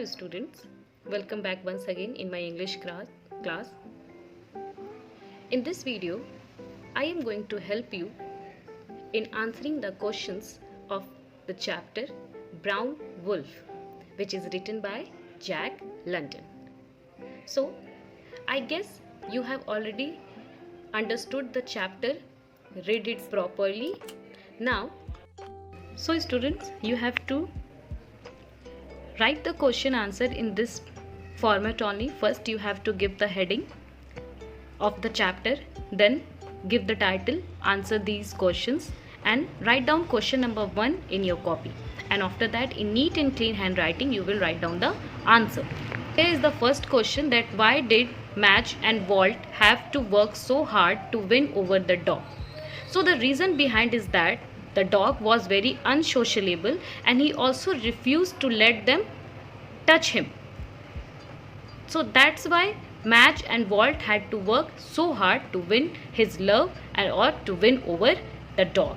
Hello students, welcome back once again in my English class. In this video, I am going to help you in answering the questions of the chapter Brown Wolf, which is written by Jack London. So, I guess you have already understood the chapter, read it properly. Now, so students, you have to write the question answer in this format only. First you have to give the heading of the chapter, then give the title, answer these questions and write down question number 1 in your copy, and after that in neat and clean handwriting you will write down the answer. Here is the first question, that why did Madge and Walt have to work so hard to win over the dog? So the reason behind is that the dog was very unsociable and he also refused to let them touch him. So that's why Madge and Walt had to work so hard to win his love or to win over the dog.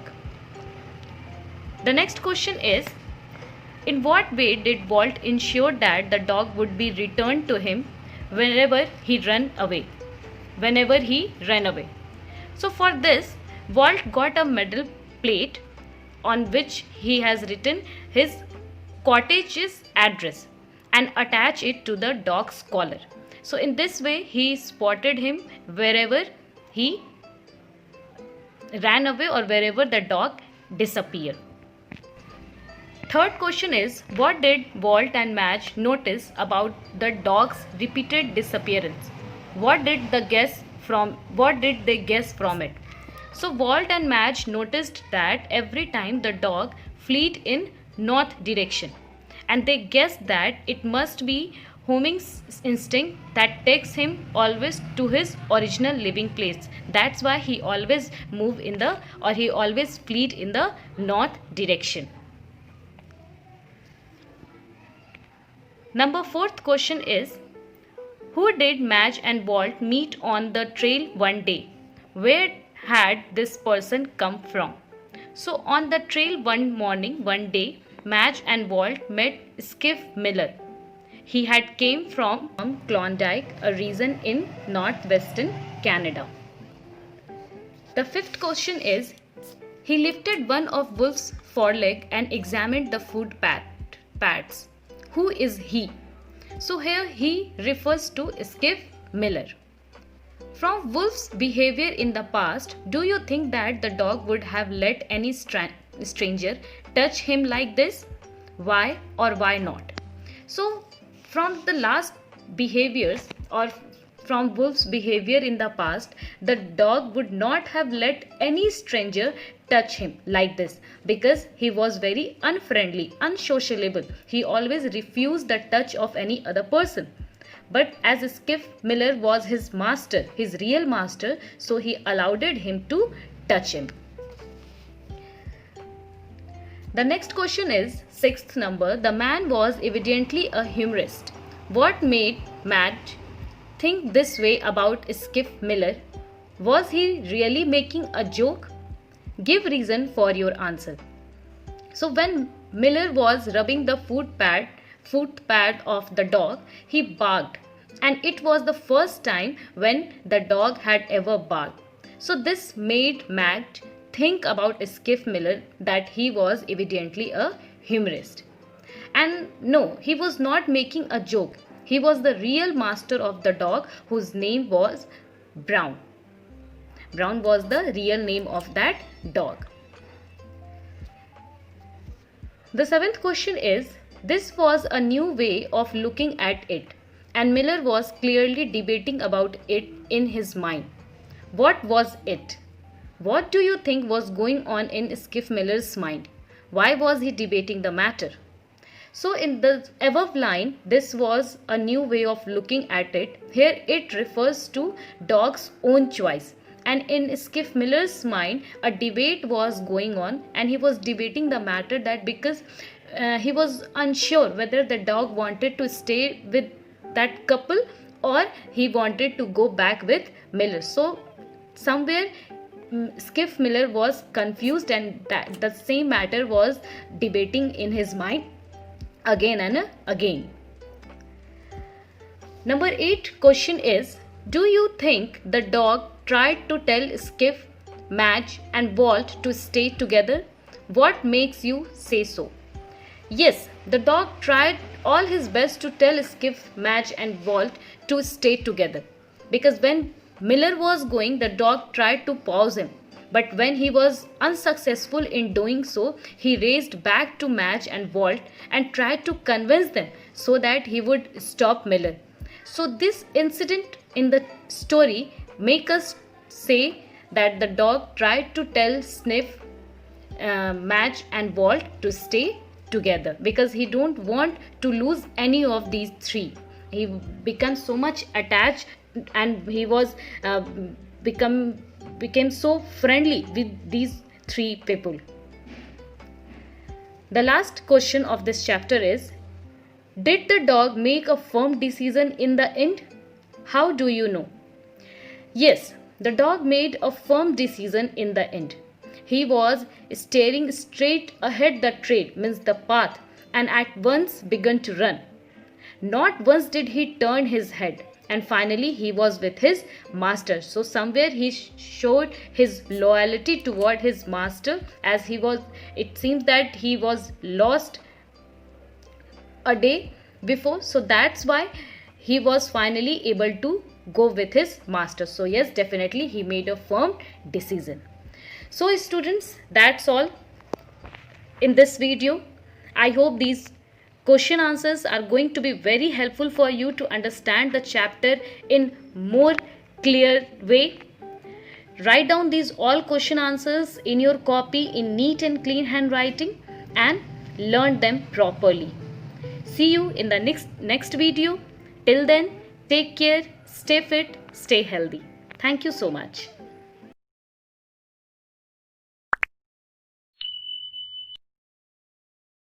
The next question is, in what way did Walt ensure that the dog would be returned to him whenever he ran away? So for this, Walt got a metal plate on which he has written his cottage's address and attach it to the dog's collar. So in this way he spotted him wherever he ran away or wherever the dog disappeared. Third question is, what did Walt and Madge notice about the dog's repeated disappearance? What did they guess from it? So Walt and Madge noticed that every time the dog fled in north direction, and they guessed that it must be homing instinct that takes him always to his original living place. That's why he always fled in the north direction. Number 4th question is, who did Madge and Walt meet on the trail one day? Where had this person come from? So on the trail one day, Madge and Walt met Skiff Miller. He had came from Klondike, a region in northwestern Canada. The 5th question is, he lifted one of Wolf's foreleg and examined the foot pads. Who is he? So here he refers to Skiff Miller. From Wolf's behavior in the past, do you think that the dog would have let any stranger touch him like this? Why or why not? So from the last behaviors or from Wolf's behavior in the past, the dog would not have let any stranger touch him like this because he was very unfriendly, unsociable. He always refused the touch of any other person. But as Skiff Miller was his master, his real master, so he allowed him to touch him. The next question is 6th number. The man was evidently a humorist. What made Madge think this way about Skiff Miller? Was he really making a joke? Give reason for your answer. So when Miller was rubbing the foot pad of the dog, he barked, and it was the first time when the dog had ever barked. So this made Madge think about Skiff Miller that he was evidently a humorist. And no, he was not making a joke. He was the real master of the dog, whose name was Brown. Brown was the real name of that dog. The 7th question is, this was a new way of looking at it, and Miller was clearly debating about it in his mind. What was it? What do you think was going on in Skiff Miller's mind? Why was he debating the matter? So in the above line, this was a new way of looking at it. Here it refers to dog's own choice. And in Skiff Miller's mind, a debate was going on, and he was debating the matter that because he was unsure whether the dog wanted to stay with that couple or he wanted to go back with Miller. So somewhere Skiff Miller was confused, and that the same matter was debating in his mind again and again. Number 8 question is, do you think the dog tried to tell Skiff, Madge and Walt to stay together? What makes you say so? Yes, the dog tried all his best to tell Skiff, Madge and Walt to stay together. Because when Miller was going, the dog tried to pause him. But when he was unsuccessful in doing so, he raced back to Madge and Walt and tried to convince them so that he would stop Miller. So this incident in the story make us say that the dog tried to tell Sniff, Madge and Walt to stay together because he don't want to lose any of these three. He becomes so much attached and he was became so friendly with these three people. The last question of this chapter is, did the dog make a firm decision in the end? How do you know? Yes, the dog made a firm decision in the end. He was staring straight ahead the trail, means the path, and at once began to run. Not once did he turn his head, and finally he was with his master. So somewhere he showed his loyalty toward his master, as it seems that he was lost a day before, so that's why he was finally able to go with his master. So yes, definitely he made a firm decision. So students, that's all in this video. I hope these question answers are going to be very helpful for you to understand the chapter in more clear way. Write down these all question answers in your copy in neat and clean handwriting and learn them properly. See you in the next video. Till then, take care, stay fit, stay healthy. Thank you so much.